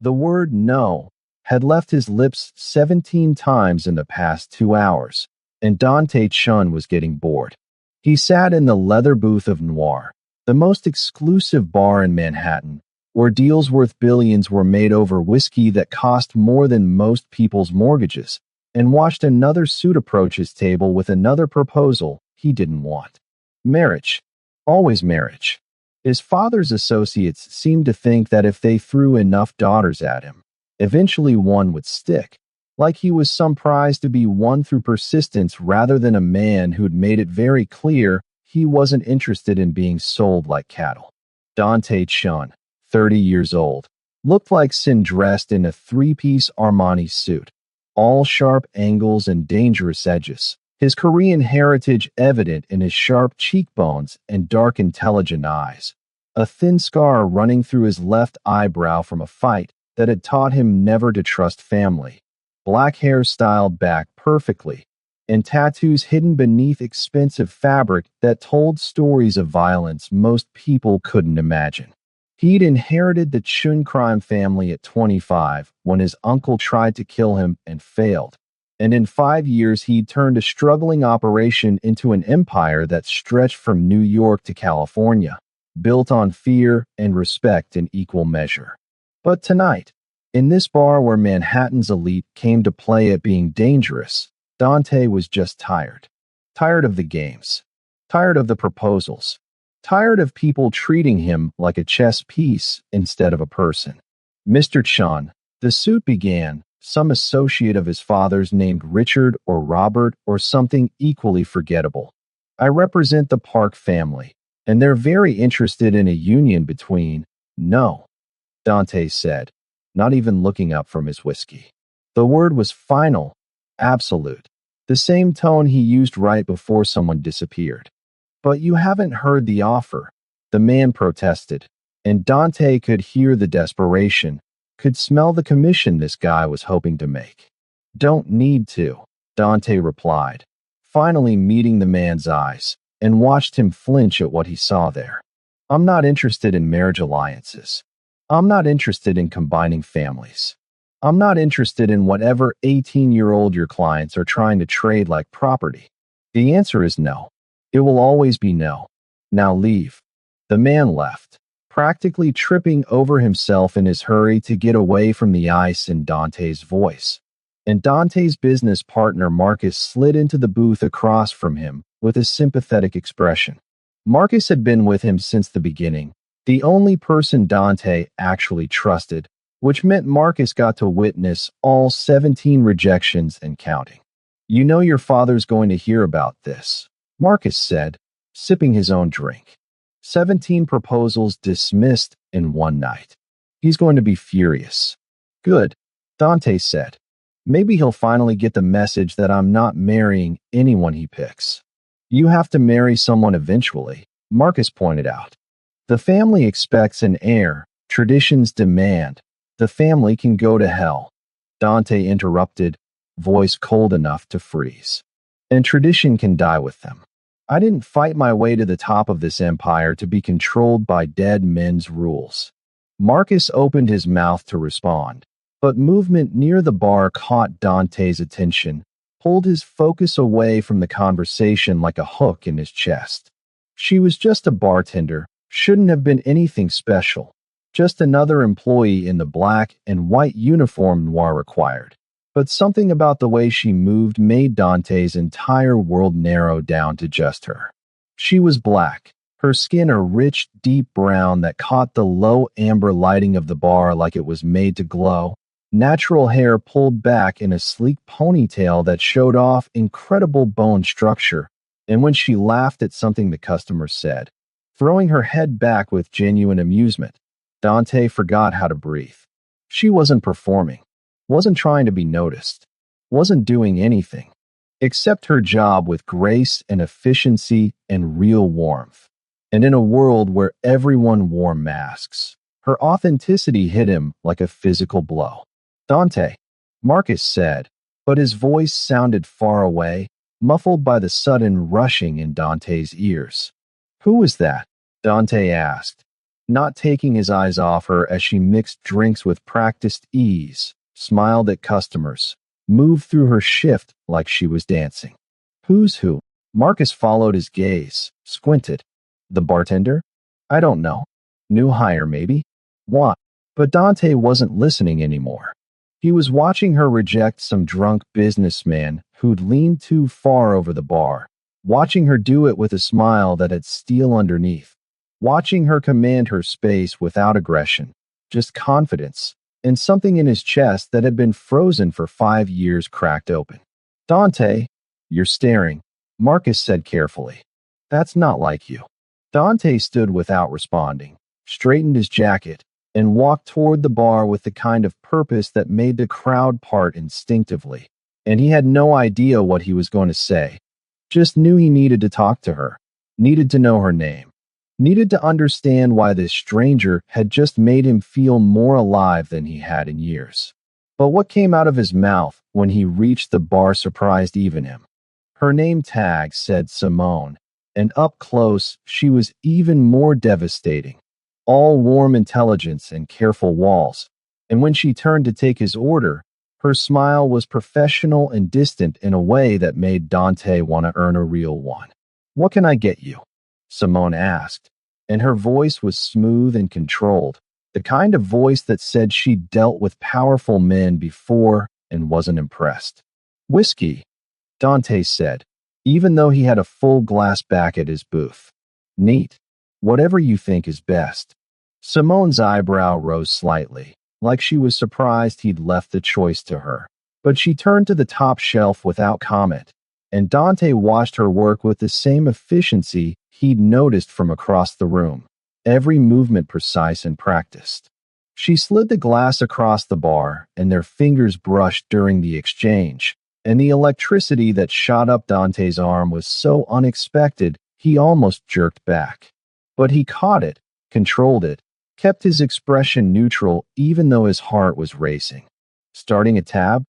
The word no had left his lips 17 times in the past 2 hours, and Dante Chun was getting bored. He sat in the leather booth of Noir, the most exclusive bar in Manhattan, where deals worth billions were made over whiskey that cost more than most people's mortgages, and watched another suit approach his table with another proposal he didn't want. Marriage. Always marriage. His father's associates seemed to think that if they threw enough daughters at him, eventually one would stick, like he was some prize to be won through persistence rather than a man who'd made it very clear he wasn't interested in being sold like cattle. Dante Chun, 30 years old, looked like Sin dressed in a three-piece Armani suit, all sharp angles and dangerous edges, his Korean heritage evident in his sharp cheekbones and dark, intelligent eyes, a thin scar running through his left eyebrow from a fight that had taught him never to trust family, black hair styled back perfectly, and tattoos hidden beneath expensive fabric that told stories of violence most people couldn't imagine. He'd inherited the Chun crime family at 25 when his uncle tried to kill him and failed, and in 5 years he'd turned a struggling operation into an empire that stretched from New York to California, built on fear and respect in equal measure. But tonight, in this bar where Manhattan's elite came to play at being dangerous, Dante was just tired. Tired of the games. Tired of the proposals. Tired of people treating him like a chess piece instead of a person. Mr. Chun, the suit began, some associate of his father's named Richard or Robert or something equally forgettable. I represent the Park family, and they're very interested in a union between. No, Dante said, not even looking up from his whiskey. The word was final, absolute, the same tone he used right before someone disappeared. But you haven't heard the offer, the man protested, and Dante could hear the desperation, could smell the commission this guy was hoping to make. Don't need to, Dante replied, finally meeting the man's eyes, and watched him flinch at what he saw there. I'm not interested in marriage alliances. I'm not interested in combining families. I'm not interested in whatever 18-year-old your clients are trying to trade like property. The answer is no. It will always be no. Now leave. The man left, practically tripping over himself in his hurry to get away from the ice in Dante's voice. And Dante's business partner Marcus slid into the booth across from him with a sympathetic expression. Marcus had been with him since the beginning, the only person Dante actually trusted, which meant Marcus got to witness all 17 rejections and counting. You know your father's going to hear about this, Marcus said, sipping his own drink. 17 proposals dismissed in one night. He's going to be furious. Good, Dante said. Maybe he'll finally get the message that I'm not marrying anyone he picks. You have to marry someone eventually, Marcus pointed out. The family expects an heir, traditions demand. The family can go to hell, Dante interrupted, voice cold enough to freeze. And tradition can die with them. I didn't fight my way to the top of this empire to be controlled by dead men's rules. Marcus opened his mouth to respond, but movement near the bar caught Dante's attention, pulled his focus away from the conversation like a hook in his chest. She was just a bartender, shouldn't have been anything special, just another employee in the black and white uniform Noir required. But something about the way she moved made Dante's entire world narrow down to just her. She was black, her skin a rich, deep brown that caught the low amber lighting of the bar like it was made to glow, natural hair pulled back in a sleek ponytail that showed off incredible bone structure, and when she laughed at something the customers said, throwing her head back with genuine amusement, Dante forgot how to breathe. She wasn't performing. Wasn't trying to be noticed, wasn't doing anything, except her job with grace and efficiency and real warmth. And in a world where everyone wore masks, her authenticity hit him like a physical blow. Dante, Marcus said, but his voice sounded far away, muffled by the sudden rushing in Dante's ears. Who was that? Dante asked, not taking his eyes off her as she mixed drinks with practiced ease, smiled at customers, moved through her shift like she was dancing. Who's who? Marcus followed his gaze, squinted. The bartender? I don't know. New hire, maybe? What? But Dante wasn't listening anymore. He was watching her reject some drunk businessman who'd leaned too far over the bar, watching her do it with a smile that had steel underneath, watching her command her space without aggression, just confidence, and something in his chest that had been frozen for 5 years cracked open. Dante, you're staring, Marcus said carefully. That's not like you. Dante stood without responding, straightened his jacket, and walked toward the bar with the kind of purpose that made the crowd part instinctively. And he had no idea what he was going to say. Just knew he needed to talk to her, needed to know her name, needed to understand why this stranger had just made him feel more alive than he had in years. But what came out of his mouth when he reached the bar surprised even him. Her name tag said Simone, and up close she was even more devastating. All warm intelligence and careful walls, and when she turned to take his order, her smile was professional and distant in a way that made Dante want to earn a real one. What can I get you? Simone asked, and her voice was smooth and controlled, the kind of voice that said she'd dealt with powerful men before and wasn't impressed. Whiskey, Dante said, even though he had a full glass back at his booth. Neat. Whatever you think is best. Simone's eyebrow rose slightly, like she was surprised he'd left the choice to her. But she turned to the top shelf without comment, and Dante watched her work with the same efficiency he'd noticed from across the room, every movement precise and practiced. She slid the glass across the bar, and their fingers brushed during the exchange, and the electricity that shot up Dante's arm was so unexpected he almost jerked back. But he caught it, controlled it, kept his expression neutral even though his heart was racing. Starting a tab?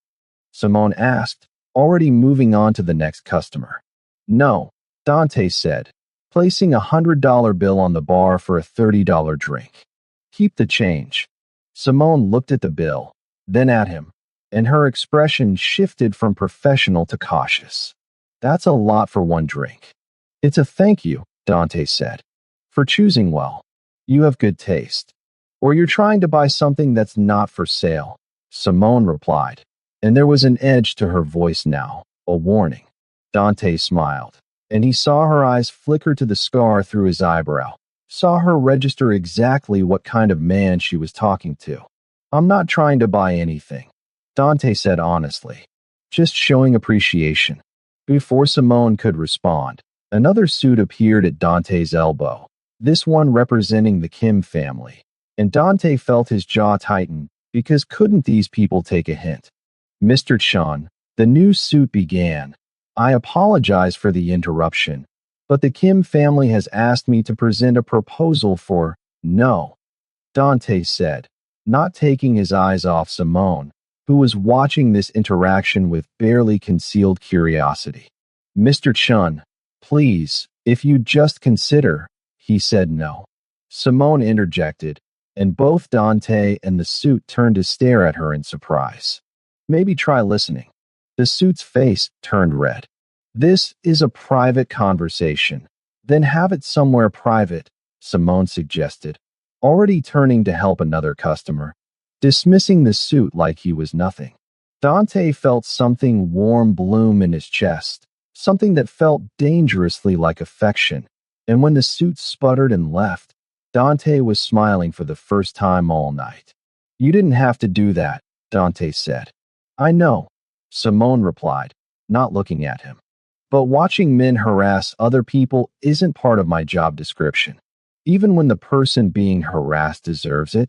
Simone asked, already moving on to the next customer. No, Dante said, placing $100 bill on the bar for a $30 drink. Keep the change. Simone looked at the bill, then at him, and her expression shifted from professional to cautious. That's a lot for one drink. It's a thank you, Dante said, for choosing well. You have good taste. Or you're trying to buy something that's not for sale, Simone replied, and there was an edge to her voice now, a warning. Dante smiled, and he saw her eyes flicker to the scar through his eyebrow, saw her register exactly what kind of man she was talking to. I'm not trying to buy anything, Dante said honestly, just showing appreciation. Before Simone could respond, another suit appeared at Dante's elbow, this one representing the Kim family, and Dante felt his jaw tighten because couldn't these people take a hint? Mr. Chun, the new suit began. I apologize for the interruption, but the Kim family has asked me to present a proposal for no, Dante said, not taking his eyes off Simone, who was watching this interaction with barely concealed curiosity. Mr. Chun, please, if you'd just consider, he said no. Simone interjected, and both Dante and the suit turned to stare at her in surprise. Maybe try listening. The suit's face turned red. This is a private conversation. Then have it somewhere private, Simone suggested, already turning to help another customer, dismissing the suit like he was nothing. Dante felt something warm bloom in his chest, something that felt dangerously like affection, and when the suit sputtered and left, Dante was smiling for the first time all night. You didn't have to do that, Dante said. I know, Simone replied, not looking at him. But watching men harass other people isn't part of my job description, even when the person being harassed deserves it.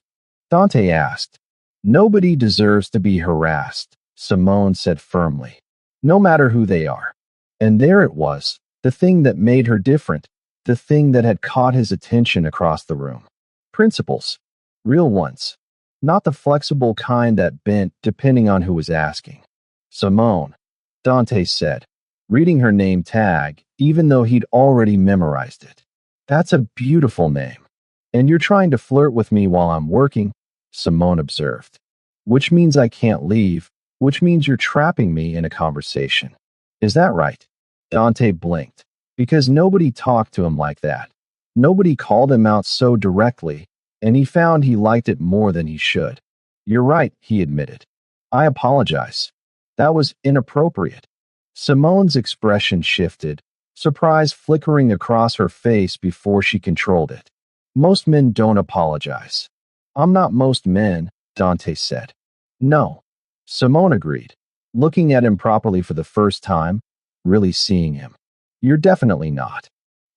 Dante asked. Nobody deserves to be harassed, Simone said firmly, no matter who they are. And there it was, the thing that made her different, the thing that had caught his attention across the room. Principles. Real ones. Not the flexible kind that bent depending on who was asking. Simone, Dante said, reading her name tag, even though he'd already memorized it. That's a beautiful name. And you're trying to flirt with me while I'm working, Simone observed. Which means I can't leave, which means you're trapping me in a conversation. Is that right? Dante blinked, because nobody talked to him like that. Nobody called him out so directly, and he found he liked it more than he should. You're right, he admitted. I apologize. That was inappropriate. Simone's expression shifted, surprise flickering across her face before she controlled it. Most men don't apologize. I'm not most men, Dante said. No. Simone agreed, looking at him properly for the first time, really seeing him. You're definitely not.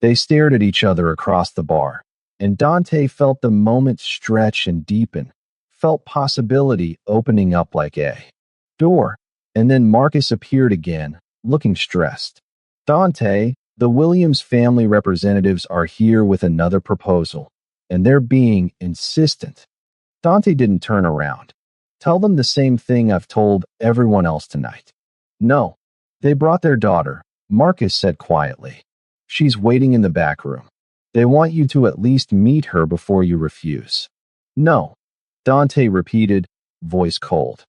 They stared at each other across the bar, and Dante felt the moment stretch and deepen, felt possibility opening up like a door, and then Marcus appeared again, looking stressed. Dante, the Williams family representatives are here with another proposal, and they're being insistent. Dante didn't turn around. Tell them the same thing I've told everyone else tonight. No. They brought their daughter, Marcus said quietly. She's waiting in the back room. They want you to at least meet her before you refuse. No. Dante repeated, voice cold.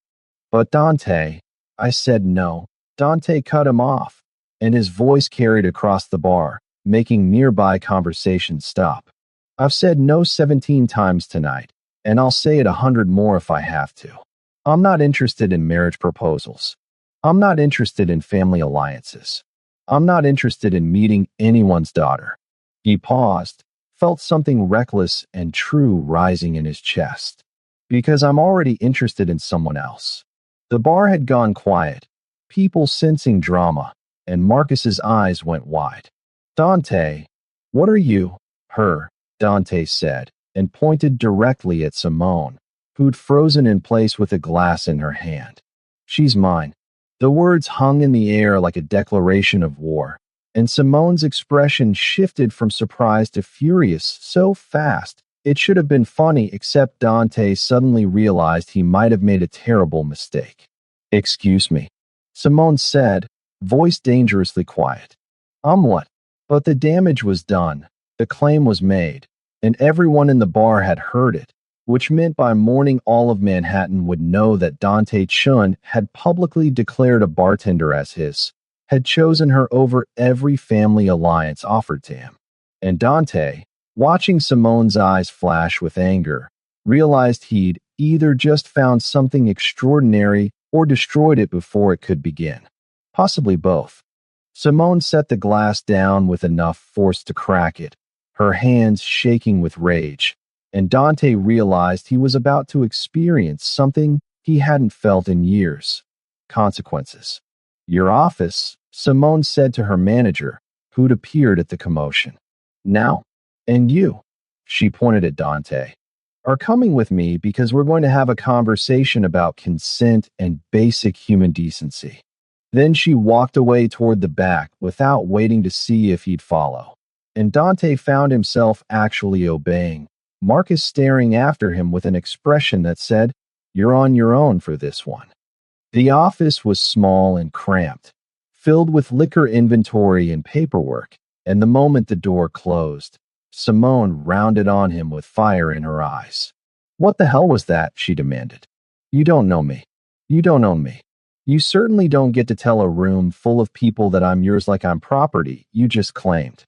But Dante, I said no. Dante cut him off, and his voice carried across the bar, making nearby conversations stop. I've said no 17 times tonight, and I'll say it 100 more if I have to. I'm not interested in marriage proposals. I'm not interested in family alliances. I'm not interested in meeting anyone's daughter. He paused, felt something reckless and true rising in his chest. Because I'm already interested in someone else. The bar had gone quiet, people sensing drama, and Marcus's eyes went wide. Dante, what are you? Her, Dante said, and pointed directly at Simone, who'd frozen in place with a glass in her hand. She's mine. The words hung in the air like a declaration of war, and Simone's expression shifted from surprise to furious so fast it should have been funny, except Dante suddenly realized he might have made a terrible mistake. Excuse me, Simone said, voice dangerously quiet. What? But the damage was done, the claim was made, and everyone in the bar had heard it, which meant by morning all of Manhattan would know that Dante Chun had publicly declared a bartender as his, had chosen her over every family alliance offered to him. And Dante, watching Simone's eyes flash with anger, realized he'd either just found something extraordinary or destroyed it before it could begin. Possibly both. Simone set the glass down with enough force to crack it, her hands shaking with rage, and Dante realized he was about to experience something he hadn't felt in years. Consequences. Your office, Simone said to her manager, who'd appeared at the commotion. Now, and you, she pointed at Dante, are coming with me because we're going to have a conversation about consent and basic human decency. Then she walked away toward the back without waiting to see if he'd follow. And Dante found himself actually obeying, Marcus staring after him with an expression that said, "You're on your own for this one." The office was small and cramped, filled with liquor inventory and paperwork, and the moment the door closed, Simone rounded on him with fire in her eyes. "What the hell was that?" she demanded. "You don't know me. You don't own me. You certainly don't get to tell a room full of people that I'm yours like I'm property you just claimed.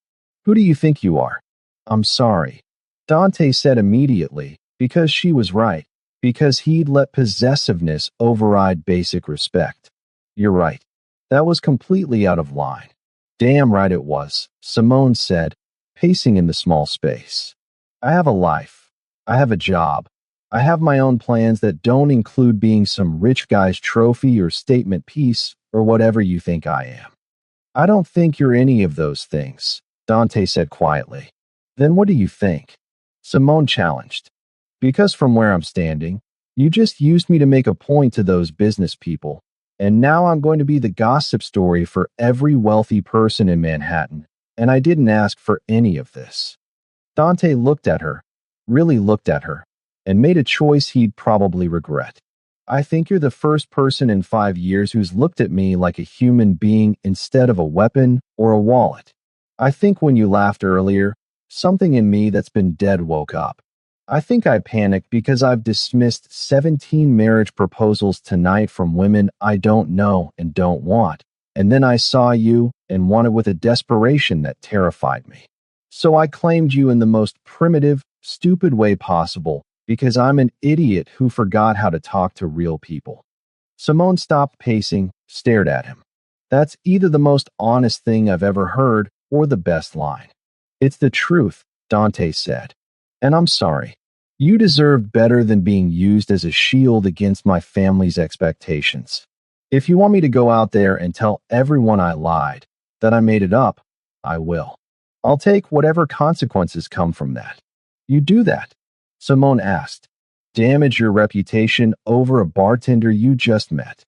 Who do you think you are?" "I'm sorry," Dante said immediately, because she was right, because he'd let possessiveness override basic respect. "You're right. That was completely out of line." "Damn right it was," Simone said, pacing in the small space. "I have a life. I have a job. I have my own plans that don't include being some rich guy's trophy or statement piece or whatever you think I am." "I don't think you're any of those things," Dante said quietly. "Then what do you think?" Simone challenged. "Because from where I'm standing, you just used me to make a point to those business people, and now I'm going to be the gossip story for every wealthy person in Manhattan, and I didn't ask for any of this." Dante looked at her, really looked at her, and made a choice he'd probably regret. "I think you're the first person in 5 years who's looked at me like a human being instead of a weapon or a wallet. I think when you laughed earlier, Something in me that's been dead woke up. I think I panicked because I've dismissed 17 marriage proposals tonight from women I don't know and don't want. And then I saw you and wanted with a desperation that terrified me. So I claimed you in the most primitive, stupid way possible because I'm an idiot who forgot how to talk to real people. Simone stopped pacing, stared at him. That's either the most honest thing I've ever heard or the best line. It's the truth, Dante said. And I'm sorry. You deserve better than being used as a shield against my family's expectations. If you want me to go out there and tell everyone I lied, that I made it up, I will. I'll take whatever consequences come from that. You do that? Simone asked. Damage your reputation over a bartender you just met.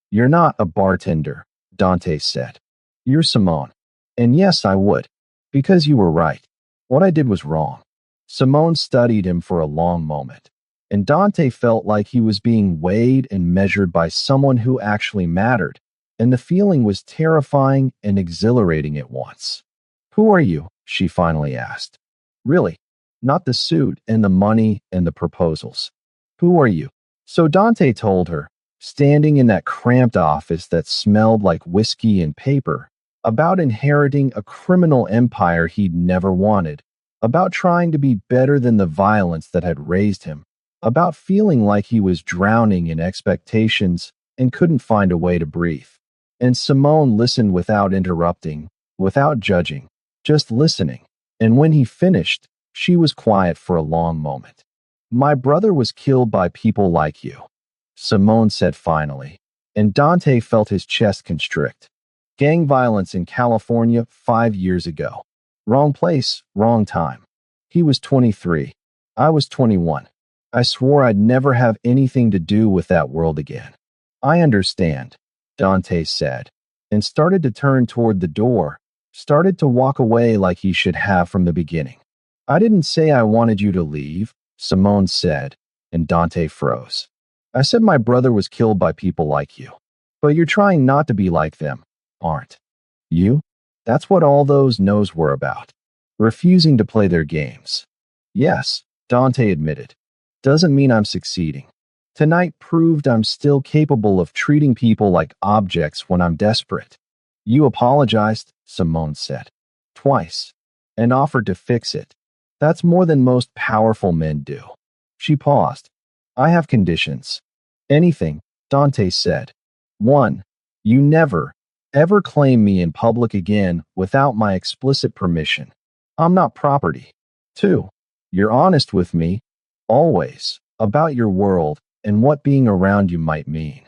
You're not a bartender, Dante said. You're Simone. And yes, I would. Because you were right. What I did was wrong. Simone studied him for a long moment, and Dante felt like he was being weighed and measured by someone who actually mattered, and the feeling was terrifying and exhilarating at once. Who are you? She finally asked. Really, not the suit and the money and the proposals. Who are you? So Dante told her, standing in that cramped office that smelled like whiskey and paper, about inheriting a criminal empire he'd never wanted, about trying to be better than the violence that had raised him, about feeling like he was drowning in expectations and couldn't find a way to breathe. And Simone listened without interrupting, without judging, just listening. And when he finished, she was quiet for a long moment. My brother was killed by people like you, Simone said finally, and Dante felt his chest constrict. Gang violence in California 5 years ago. Wrong place, wrong time. He was 23. I was 21. I swore I'd never have anything to do with that world again. I understand, Dante said, and started to turn toward the door, started to walk away like he should have from the beginning. I didn't say I wanted you to leave, Simone said, and Dante froze. I said my brother was killed by people like you. But you're trying not to be like them, aren't you? That's what all those no's were about. Refusing to play their games. Yes, Dante admitted. Doesn't mean I'm succeeding. Tonight proved I'm still capable of treating people like objects when I'm desperate. You apologized, Simone said. Twice. And offered to fix it. That's more than most powerful men do. She paused. I have conditions. Anything, Dante said. 1. You never, ever claim me in public again without my explicit permission. I'm not property. 2. You're honest with me, always, about your world and what being around you might mean.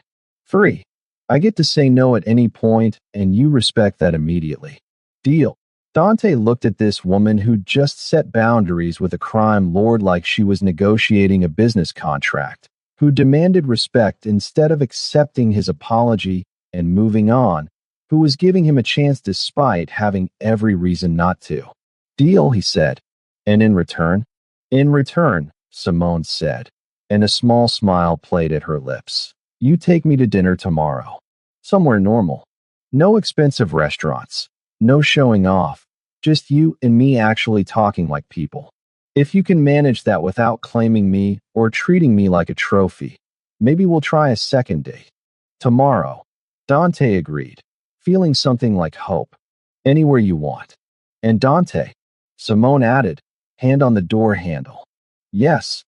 3. I get to say no at any point, and you respect that immediately. Deal. Dante looked at this woman who'd just set boundaries with a crime lord like she was negotiating a business contract, who demanded respect instead of accepting his apology and moving on, who was giving him a chance despite having every reason not to. Deal, he said. And in return? In return, Simone said, and a small smile played at her lips. You take me to dinner tomorrow. Somewhere normal. No expensive restaurants. No showing off. Just you and me actually talking like people. If you can manage that without claiming me or treating me like a trophy, maybe we'll try a second date. Tomorrow. Dante agreed, feeling something like hope. Anywhere you want. And Dante, Simone added, hand on the door handle. Yes.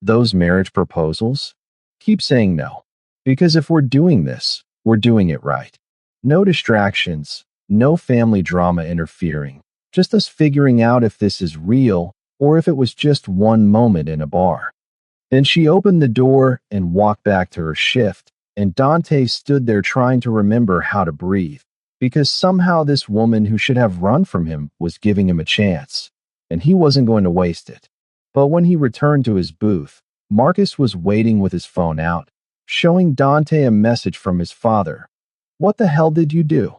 Those marriage proposals? Keep saying no. Because if we're doing this, we're doing it right. No distractions, no family drama interfering. Just us figuring out if this is real or if it was just one moment in a bar. Then she opened the door and walked back to her shift, and Dante stood there trying to remember how to breathe, because somehow this woman who should have run from him was giving him a chance, and he wasn't going to waste it. But when he returned to his booth, Marcus was waiting with his phone out, showing Dante a message from his father. What the hell did you do?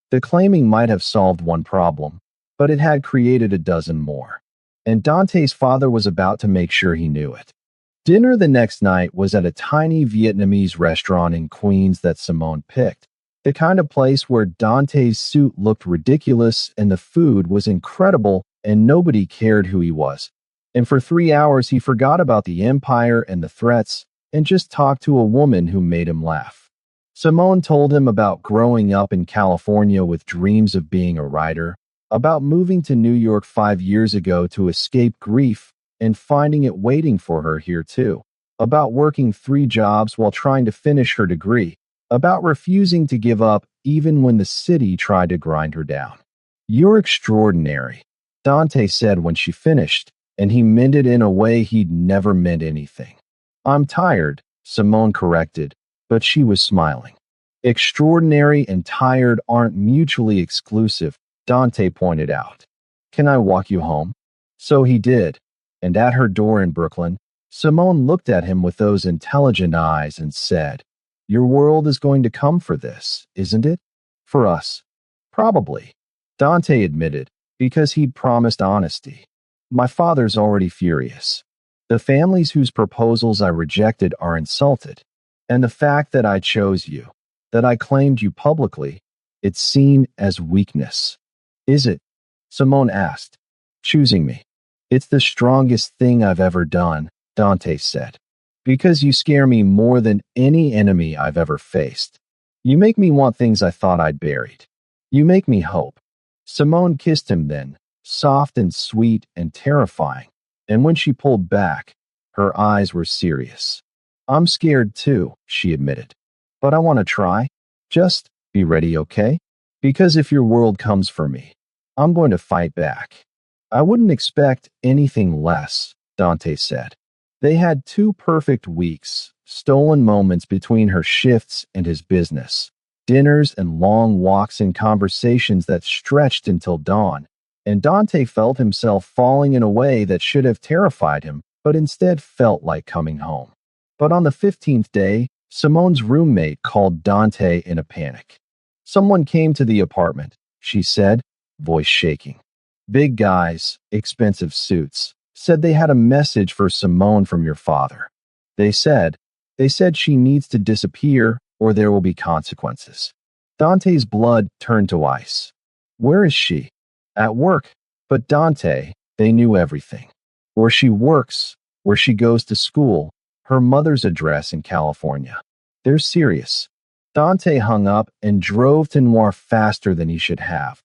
The claiming might have solved one problem, but it had created a dozen more, and Dante's father was about to make sure he knew it. Dinner the next night was at a tiny Vietnamese restaurant in Queens that Simone picked, the kind of place where Dante's suit looked ridiculous and the food was incredible and nobody cared who he was. And for 3 hours, he forgot about the empire and the threats and just talked to a woman who made him laugh. Simone told him about growing up in California with dreams of being a writer, about moving to New York 5 years ago to escape grief and finding it waiting for her here too, about working 3 jobs while trying to finish her degree, about refusing to give up even when the city tried to grind her down. "You're extraordinary," Dante said when she finished, and he meant it in a way he'd never meant anything. "I'm tired," Simone corrected, but she was smiling. "Extraordinary and tired aren't mutually exclusive," Dante pointed out. "Can I walk you home?" So he did, and at her door in Brooklyn, Simone looked at him with those intelligent eyes and said, "Your world is going to come for this, isn't it? For us." "Probably," Dante admitted, because he'd promised honesty. "My father's already furious. The families whose proposals I rejected are insulted. And the fact that I chose you, that I claimed you publicly, it's seen as weakness." "Is it?" Simone asked. "Choosing me. It's the strongest thing I've ever done," Dante said. "Because you scare me more than any enemy I've ever faced. You make me want things I thought I'd buried. You make me hope." Simone kissed him then, soft and sweet and terrifying, and when she pulled back, her eyes were serious. "I'm scared too," she admitted. "But I want to try. Just be ready, okay? Because if your world comes for me, I'm going to fight back." "I wouldn't expect anything less," Dante said. They had 2 perfect weeks, stolen moments between her shifts and his business, dinners and long walks and conversations that stretched until dawn, and Dante felt himself falling in a way that should have terrified him, but instead felt like coming home. But on the 15th day, Simone's roommate called Dante in a panic. "Someone came to the apartment," she said, voice shaking. "Big guys, expensive suits, said they had a message for Simone from your father. They said she needs to disappear or there will be consequences." Dante's blood turned to ice. "Where is she?" "At work." "But Dante, they knew everything. Where she works, where she goes to school, her mother's address in California. They're serious." Dante hung up and drove to Noir faster than he should have.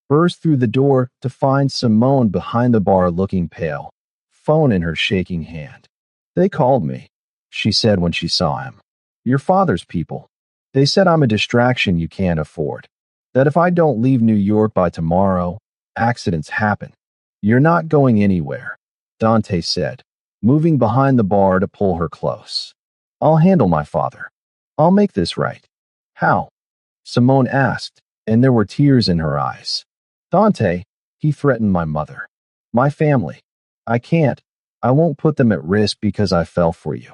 Burst through the door to find Simone behind the bar looking pale, phone in her shaking hand. "They called me," she said when she saw him. "Your father's people. They said I'm a distraction you can't afford. That if I don't leave New York by tomorrow, accidents happen." "You're not going anywhere," Dante said, moving behind the bar to pull her close. "I'll handle my father. I'll make this right." "How?" Simone asked, and there were tears in her eyes. "Dante, he threatened my mother. My family. I can't. I won't put them at risk because I fell for you."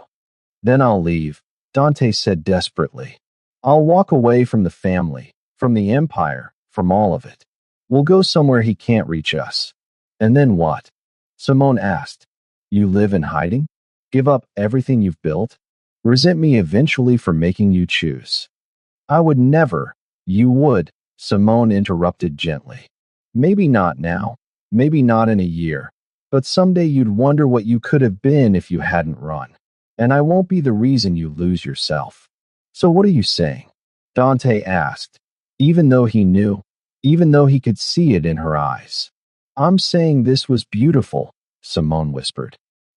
"Then I'll leave," Dante said desperately. "I'll walk away from the family, from the empire, from all of it. We'll go somewhere he can't reach us." "And then what?" Simone asked. "You live in hiding? Give up everything you've built? Resent me eventually for making you choose?" "I would never." "You would," Simone interrupted gently. "Maybe not now, maybe not in a year, but someday you'd wonder what you could have been if you hadn't run. And I won't be the reason you lose yourself." "So what are you saying?" Dante asked, even though he knew, even though he could see it in her eyes. "I'm saying this was beautiful," Simone whispered.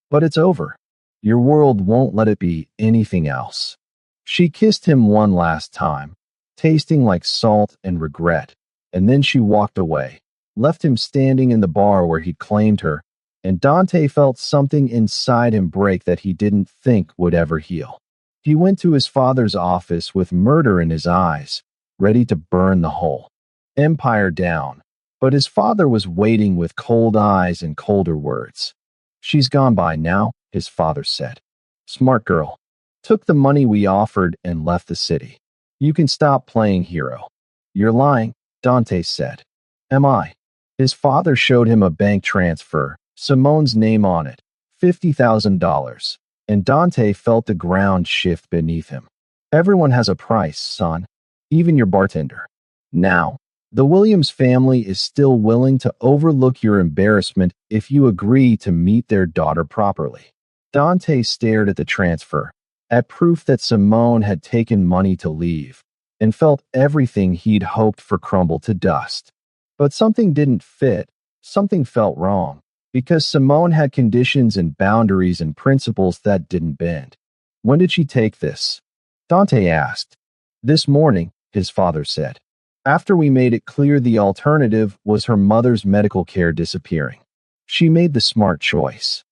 "But it's over. Your world won't let it be anything else." She kissed him one last time, tasting like salt and regret, and then she walked away, left him standing in the bar where he'd claimed her, and Dante felt something inside him break that he didn't think would ever heal. He went to his father's office with murder in his eyes, ready to burn the whole empire down, but his father was waiting with cold eyes and colder words. "She's gone by now," his father said. "Smart girl. Took the money we offered and left the city. You can stop playing hero." "You're lying," Dante said. "Am I?" His father showed him a bank transfer, Simone's name on it, $50,000, and Dante felt the ground shift beneath him. "Everyone has a price, son. Even your bartender. Now, The Williams family is still willing to overlook your embarrassment if you agree to meet their daughter properly. Dante stared at the transfer, at proof that Simone had taken money to leave, and felt everything he'd hoped for crumble to dust. But something didn't fit, something felt wrong, because Simone had conditions and boundaries and principles that didn't bend. When did she take this? Dante asked. This morning, his father said. After we made it clear the alternative was her mother's medical care disappearing. She made the smart choice.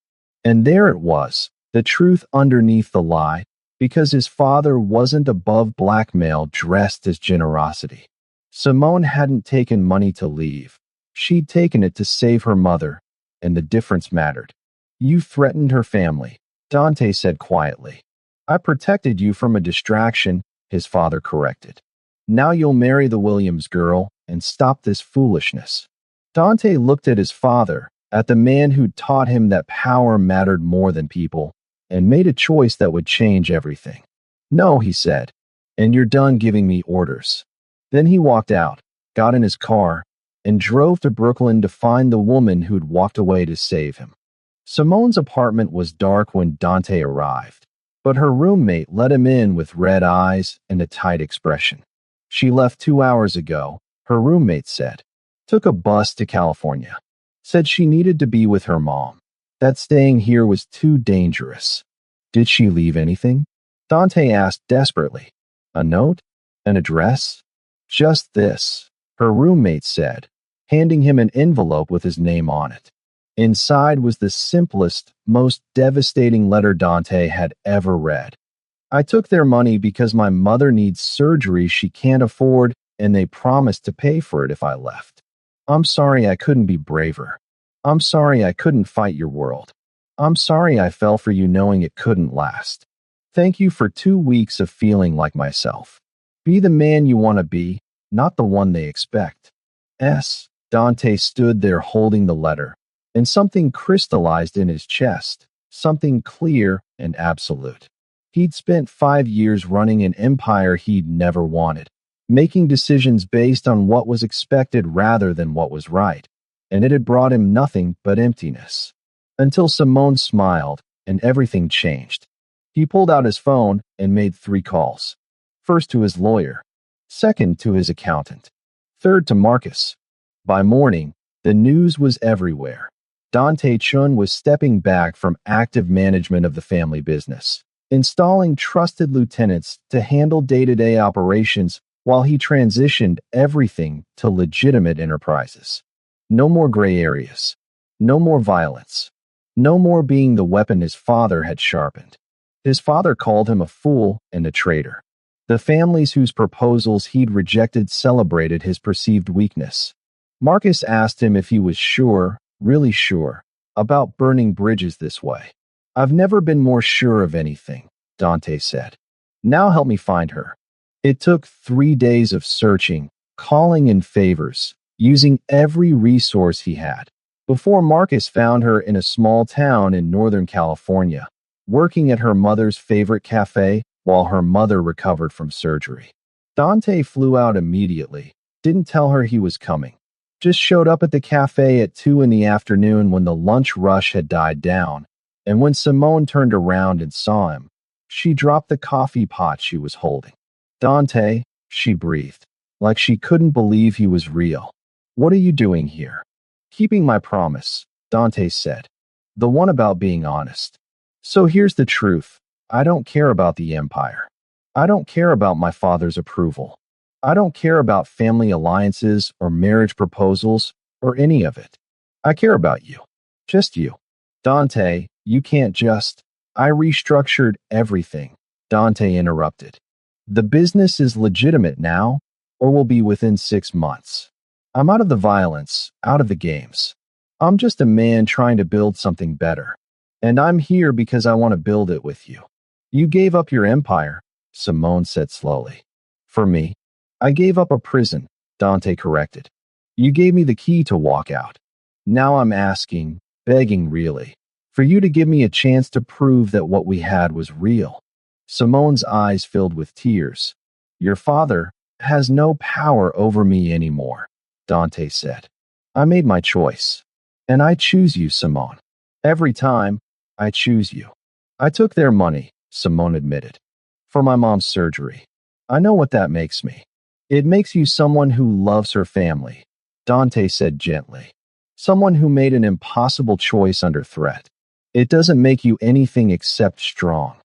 And there it was, the truth underneath the lie, because his father wasn't above blackmail dressed as generosity. Simone hadn't taken money to leave. She'd taken it to save her mother, and the difference mattered. You threatened her family, Dante said quietly. I protected you from a distraction, his father corrected. Now you'll marry the Williams girl and stop this foolishness. Dante looked at his father, at the man who'd taught him that power mattered more than people, and made a choice that would change everything. No, he said, and you're done giving me orders. Then he walked out, got in his car, and drove to Brooklyn to find the woman who'd walked away to save him. Simone's apartment was dark when Dante arrived, but her roommate let him in with red eyes and a tight expression. She left 2 hours ago, her roommate said. Took a bus to California. Said she needed to be with her mom. That staying here was too dangerous. Did she leave anything? Dante asked desperately. A note? An address? Just this, her roommate said, handing him an envelope with his name on it. Inside was the simplest, most devastating letter Dante had ever read. I took their money because my mother needs surgery she can't afford, and they promised to pay for it if I left. I'm sorry I couldn't be braver. I'm sorry I couldn't fight your world. I'm sorry I fell for you knowing it couldn't last. Thank you for 2 weeks of feeling like myself. Be the man you want to be, not the one they expect. Dante stood there holding the letter, and something crystallized in his chest, something clear and absolute. He'd spent 5 years running an empire he'd never wanted, making decisions based on what was expected rather than what was right, and it had brought him nothing but emptiness. Until Simone smiled, and everything changed. He pulled out his phone and made 3 calls. First to his lawyer, second to his accountant, third to Marcus. By morning, the news was everywhere. Dante Chun was stepping back from active management of the family business, installing trusted lieutenants to handle day-to-day operations while he transitioned everything to legitimate enterprises. No more gray areas. No more violence. No more being the weapon his father had sharpened. His father called him a fool and a traitor. The families whose proposals he'd rejected celebrated his perceived weakness. Marcus asked him if he was sure, really sure, about burning bridges this way. I've never been more sure of anything, Dante said. Now help me find her. It took 3 days of searching, calling in favors, using every resource he had, before Marcus found her in a small town in Northern California, working at her mother's favorite cafe while her mother recovered from surgery. Dante flew out immediately, didn't tell her he was coming. Just showed up at the cafe at 2 in the afternoon when the lunch rush had died down, and when Simone turned around and saw him, she dropped the coffee pot she was holding. Dante, she breathed, like she couldn't believe he was real. What are you doing here? Keeping my promise, Dante said. The one about being honest. So here's the truth. I don't care about the empire. I don't care about my father's approval. I don't care about family alliances or marriage proposals or any of it. I care about you. Just you. Dante, you can't just... I restructured everything, Dante interrupted. The business is legitimate now, or will be within 6 months. I'm out of the violence, out of the games. I'm just a man trying to build something better. And I'm here because I want to build it with you. You gave up your empire, Simone said slowly. For me, I gave up a prison, Dante corrected. You gave me the key to walk out. Now I'm asking, begging really, for you to give me a chance to prove that what we had was real. Simone's eyes filled with tears. Your father has no power over me anymore. Dante said. I made my choice. And I choose you, Simone. Every time, I choose you. I took their money, Simone admitted, for my mom's surgery. I know what that makes me. It makes you someone who loves her family, Dante said gently. Someone who made an impossible choice under threat. It doesn't make you anything except strong.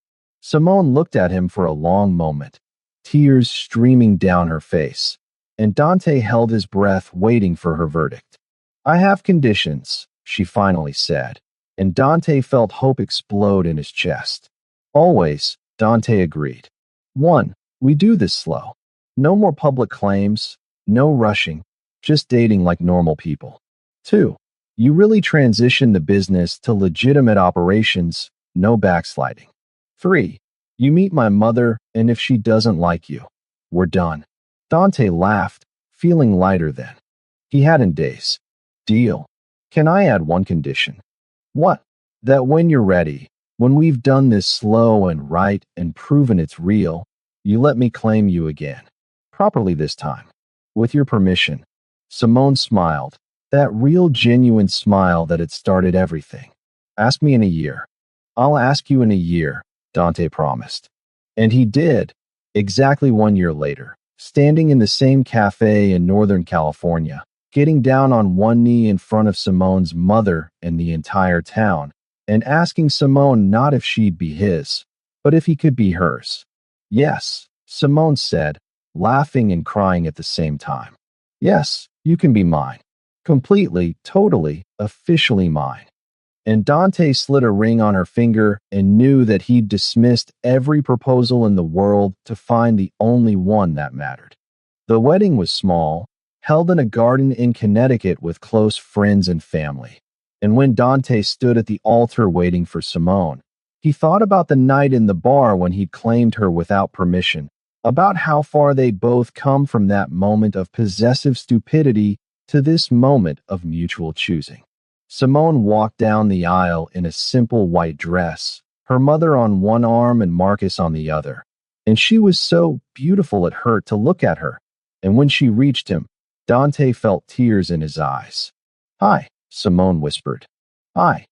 Simone looked at him for a long moment, tears streaming down her face, and Dante held his breath waiting for her verdict. I have conditions, she finally said, and Dante felt hope explode in his chest. Always, Dante agreed. 1. We do this slow. No more public claims, no rushing, just dating like normal people. 2. You really transition the business to legitimate operations, no backsliding. 3. You meet my mother, and if she doesn't like you, we're done. Dante laughed, feeling lighter then. He had in days. Deal. Can I add one condition? What? That when you're ready, when we've done this slow and right and proven it's real, you let me claim you again. Properly this time. With your permission. Simone smiled, that real genuine smile that had started everything. Ask me in a year. I'll ask you in a year, Dante promised. And he did, exactly 1 year later, standing in the same cafe in Northern California, getting down on one knee in front of Simone's mother and the entire town, and asking Simone not if she'd be his, but if he could be hers. Yes, Simone said, laughing and crying at the same time. Yes, you can be mine. Completely, totally, officially mine. And Dante slid a ring on her finger and knew that he'd dismissed every proposal in the world to find the only one that mattered. The wedding was small, held in a garden in Connecticut with close friends and family. And when Dante stood at the altar waiting for Simone, he thought about the night in the bar when he'd claimed her without permission, about how far they'd both come from that moment of possessive stupidity to this moment of mutual choosing. Simone walked down the aisle in a simple white dress, her mother on one arm and Marcus on the other, and she was so beautiful it hurt to look at her. And when she reached him, Dante felt tears in his eyes. Hi, Simone whispered. Hi.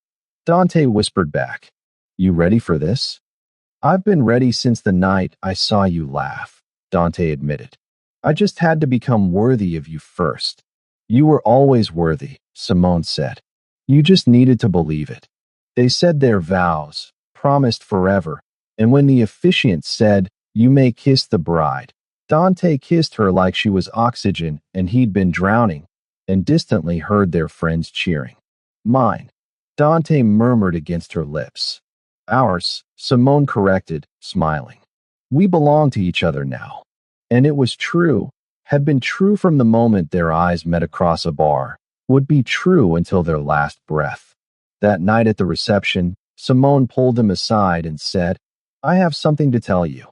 Dante whispered back. You ready for this? I've been ready since the night I saw you laugh, Dante admitted. I just had to become worthy of you first. You were always worthy, Simone said. You just needed to believe it. They said their vows, promised forever, and when the officiant said, you may kiss the bride, Dante kissed her like she was oxygen and he'd been drowning, and distantly heard their friends cheering. Mine, Dante murmured against her lips. Ours, Simone corrected, smiling. We belong to each other now. And it was true, had been true from the moment their eyes met across a bar, would be true until their last breath. That night at the reception, Simone pulled him aside and said, I have something to tell you.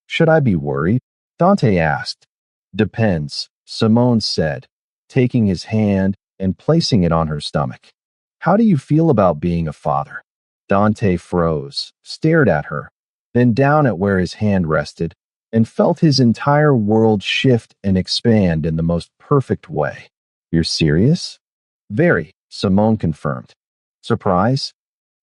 Should I be worried? Dante asked. Depends, Simone said, taking his hand and placing it on her stomach. How do you feel about being a father? Dante froze, stared at her, then down at where his hand rested, and felt his entire world shift and expand in the most perfect way. You're serious? Very, Simone confirmed. Surprise?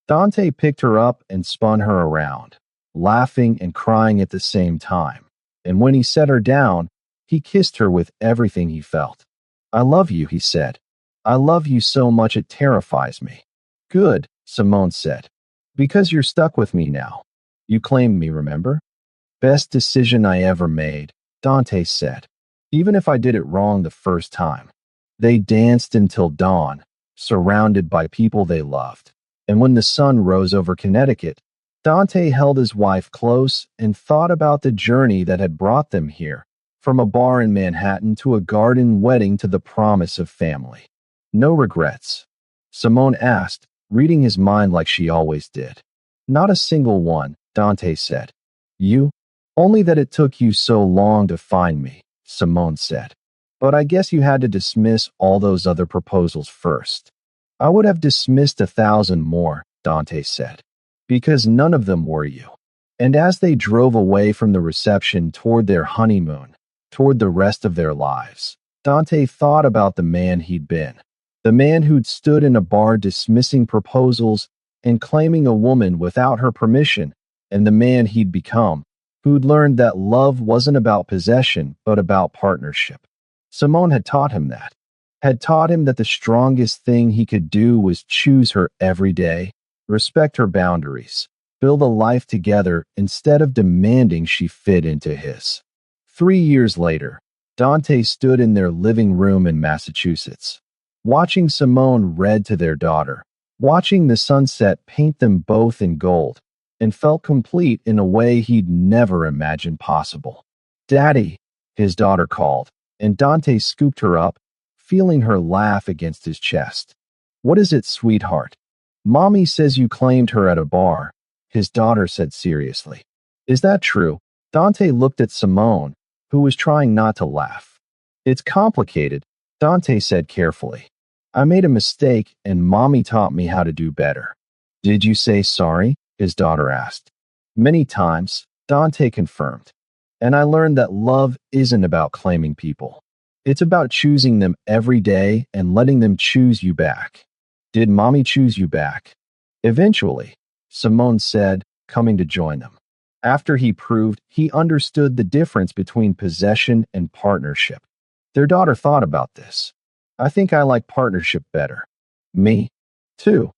Dante picked her up and spun her around, laughing and crying at the same time. And when he set her down, he kissed her with everything he felt. I love you, he said. I love you so much it terrifies me. Good, Simone said. Because you're stuck with me now. You claimed me, remember? Best decision I ever made, Dante said. Even if I did it wrong the first time. They danced until dawn, surrounded by people they loved. And when the sun rose over Connecticut, Dante held his wife close and thought about the journey that had brought them here, from a bar in Manhattan to a garden wedding to the promise of family. No regrets. Simone asked, reading his mind like she always did. Not a single one, Dante said. You? Only that it took you so long to find me, Simone said. But I guess you had to dismiss all those other proposals first. I would have dismissed 1,000 more, Dante said, because none of them were you. And as they drove away from the reception toward their honeymoon, toward the rest of their lives, Dante thought about the man he'd been. The man who'd stood in a bar dismissing proposals and claiming a woman without her permission, and the man he'd become, who'd learned that love wasn't about possession, but about partnership. Simone had taught him that. Had taught him that the strongest thing he could do was choose her every day, respect her boundaries, build a life together instead of demanding she fit into his. 3 years later, Dante stood in their living room in Massachusetts, watching Simone read to their daughter, watching the sunset paint them both in gold, and felt complete in a way he'd never imagined possible. "Daddy," his daughter called, and Dante scooped her up, feeling her laugh against his chest. "What is it, sweetheart?" "Mommy says you claimed her at a bar," his daughter said seriously. "Is that true?" Dante looked at Simone, who was trying not to laugh. "It's complicated," Dante said carefully. "I made a mistake, and Mommy taught me how to do better." "Did you say sorry?" his daughter asked. "Many times," Dante confirmed. "And I learned that love isn't about claiming people. It's about choosing them every day and letting them choose you back." "Did Mommy choose you back?" "Eventually," Simone said, coming to join them. After he proved he understood the difference between possession and partnership. Their daughter thought about this. "I think I like partnership better." "Me, too,"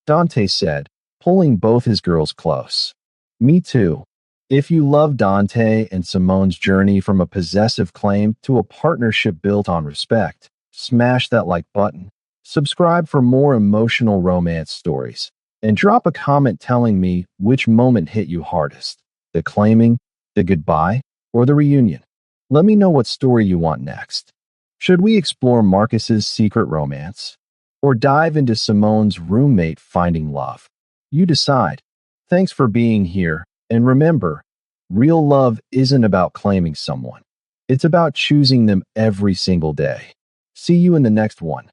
Dante said, pulling both his girls close. "Me too." If you love Dante and Simone's journey from a possessive claim to a partnership built on respect, smash that like button, subscribe for more emotional romance stories, and drop a comment telling me which moment hit you hardest: the claiming, the goodbye, or the reunion. Let me know what story you want next. Should we explore Marcus's secret romance? Or dive into Simone's roommate finding love? You decide. Thanks for being here, and remember, real love isn't about claiming someone. It's about choosing them every single day. See you in the next one.